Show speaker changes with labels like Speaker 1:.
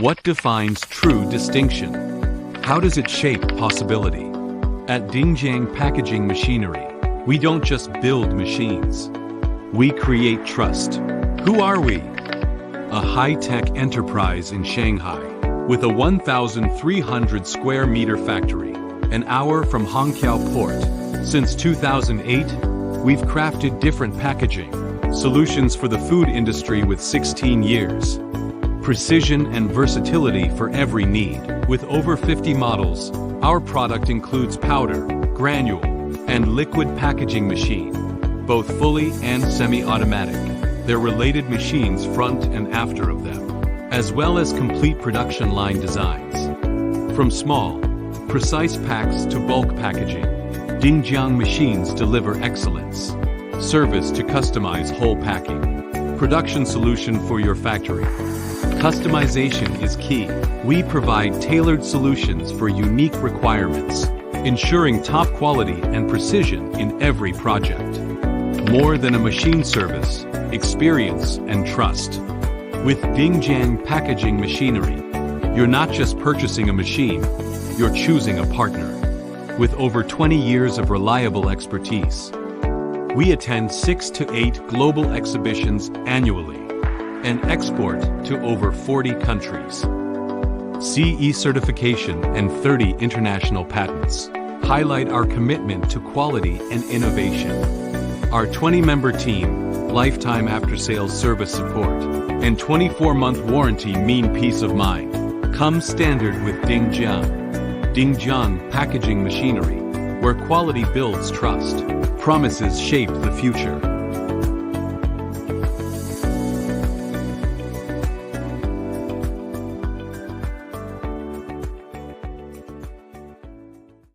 Speaker 1: What defines true distinction? How does it shape possibility? At Dingjiang Packaging Machinery, we don't just build machines. We create trust. Who are we? A high-tech enterprise in Shanghai, with a 1,300 square meter factory, an hour from Hongqiao Port. Since 2008, we've crafted different packaging solutions for the food industry with 16 years. Precision and versatility for every need. With over 50 models, our product includes powder, granule, and liquid packaging machine, both fully and semi-automatic. They're related machines front and after of them, as well as complete production line designs. From small, precise packs to bulk packaging, Dingjiang machines deliver excellence. Service to customize whole packing. Production solution for your factory. Customization is key. We provide tailored solutions for unique requirements, ensuring top quality and precision in every project. More than a machine service, experience and trust. With Dingjiang Packaging Machinery, you're not just purchasing a machine, you're choosing a partner. With over 20 years of reliable expertise, we attend 6 to 8 global exhibitions annually and export to over 40 countries. CE certification and 30 international patents highlight our commitment to quality and innovation. Our 20-member team, lifetime after-sales service support, and 24-month warranty mean peace of mind. Come standard with Dingjiang. Dingjiang Packaging Machinery, where quality builds trust. Promises shape the future.